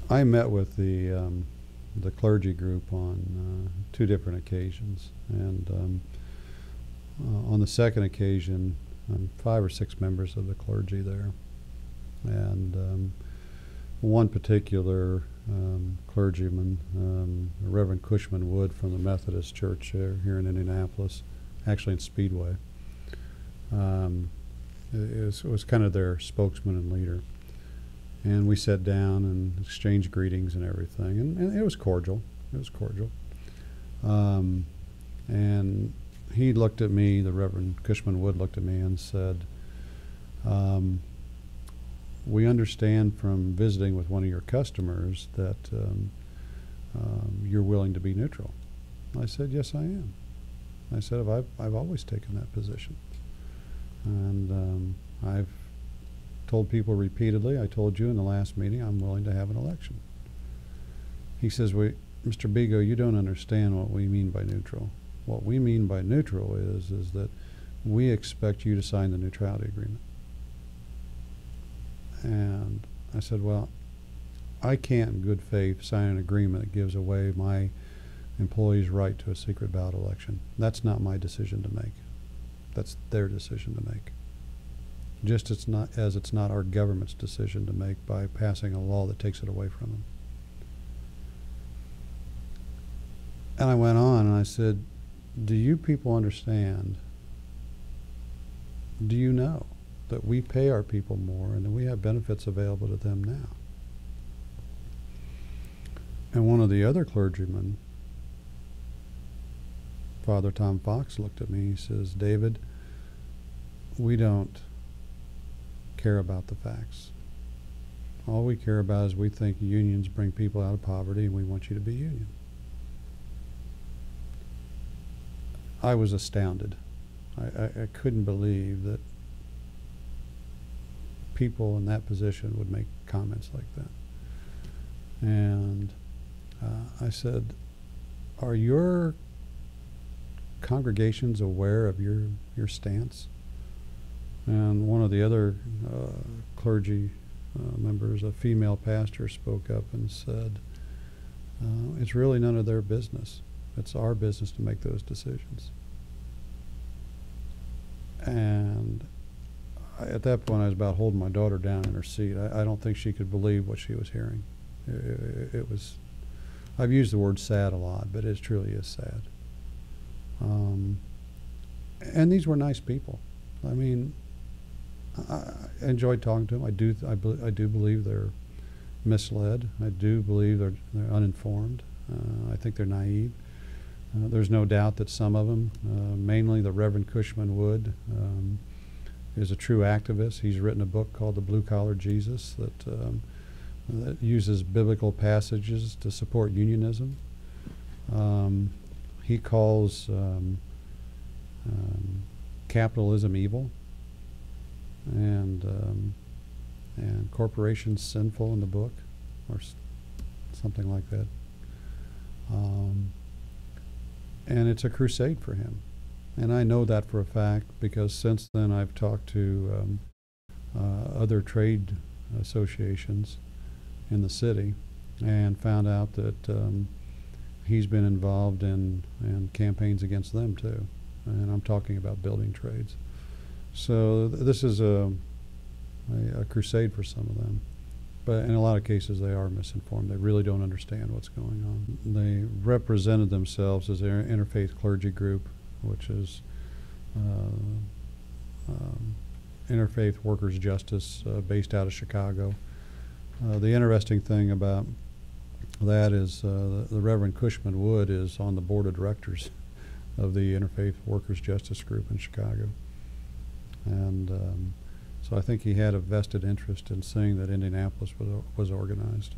I met with the clergy group on 2 different occasions, and on the second occasion, 5 or 6 members of the clergy there, and one particular clergyman, Reverend Cushman Wood from the Methodist Church here in Indianapolis, actually in Speedway, was kind of their spokesman and leader. And we sat down and exchanged greetings and everything, and it was cordial. It was cordial. And he looked at me, the Reverend Cushman Wood looked at me and said, we understand from visiting with one of your customers that you're willing to be neutral. I said, yes, I am. I said, I've always taken that position. And I've told people repeatedly, I told you in the last meeting, I'm willing to have an election. He says, Mr. Bego, you don't understand what we mean by neutral. What we mean by neutral is that we expect you to sign the neutrality agreement. And I said, well, I can't in good faith sign an agreement that gives away my employees' right to a secret ballot election. That's not my decision to make. That's their decision to make. Just as it's not our government's decision to make by passing a law that takes it away from them. And I went on and I said, do you people understand, do you know that we pay our people more and that we have benefits available to them now? And one of the other clergymen, Father Tom Fox, looked at me. He says, David, we don't care about the facts. All we care about is we think unions bring people out of poverty and we want you to be union. I was astounded. I couldn't believe that people in that position would make comments like that. And I said, are your congregations aware of your stance? And one of the other clergy members, a female pastor, spoke up and said, it's really none of their business. It's our business to make those decisions. And at that point, I was about holding my daughter down in her seat. I don't think she could believe what she was hearing. It was, I've used the word sad a lot, but it truly is sad. And these were nice people. I mean, I enjoyed talking to them. I do believe they're misled. I do believe they're uninformed. I think they're naive. There's no doubt that some of them, mainly the Reverend Cushman Wood, is a true activist. He's written a book called The Blue Collar Jesus that uses biblical passages to support unionism. He calls capitalism evil and corporations sinful in the book, or something like that. And it's a crusade for him. And I know that for a fact because since then I've talked to other trade associations in the city and found out that he's been involved in campaigns against them too. And I'm talking about building trades. So this is a crusade for some of them. But in a lot of cases, they are misinformed. They really don't understand what's going on. They represented themselves as an Interfaith Clergy Group, which is Interfaith Worker Justice, based out of Chicago. The interesting thing about that is the Reverend Cushman Wood is on the board of directors of the Interfaith Workers Justice Group in Chicago. And so I think he had a vested interest in seeing that Indianapolis was organized.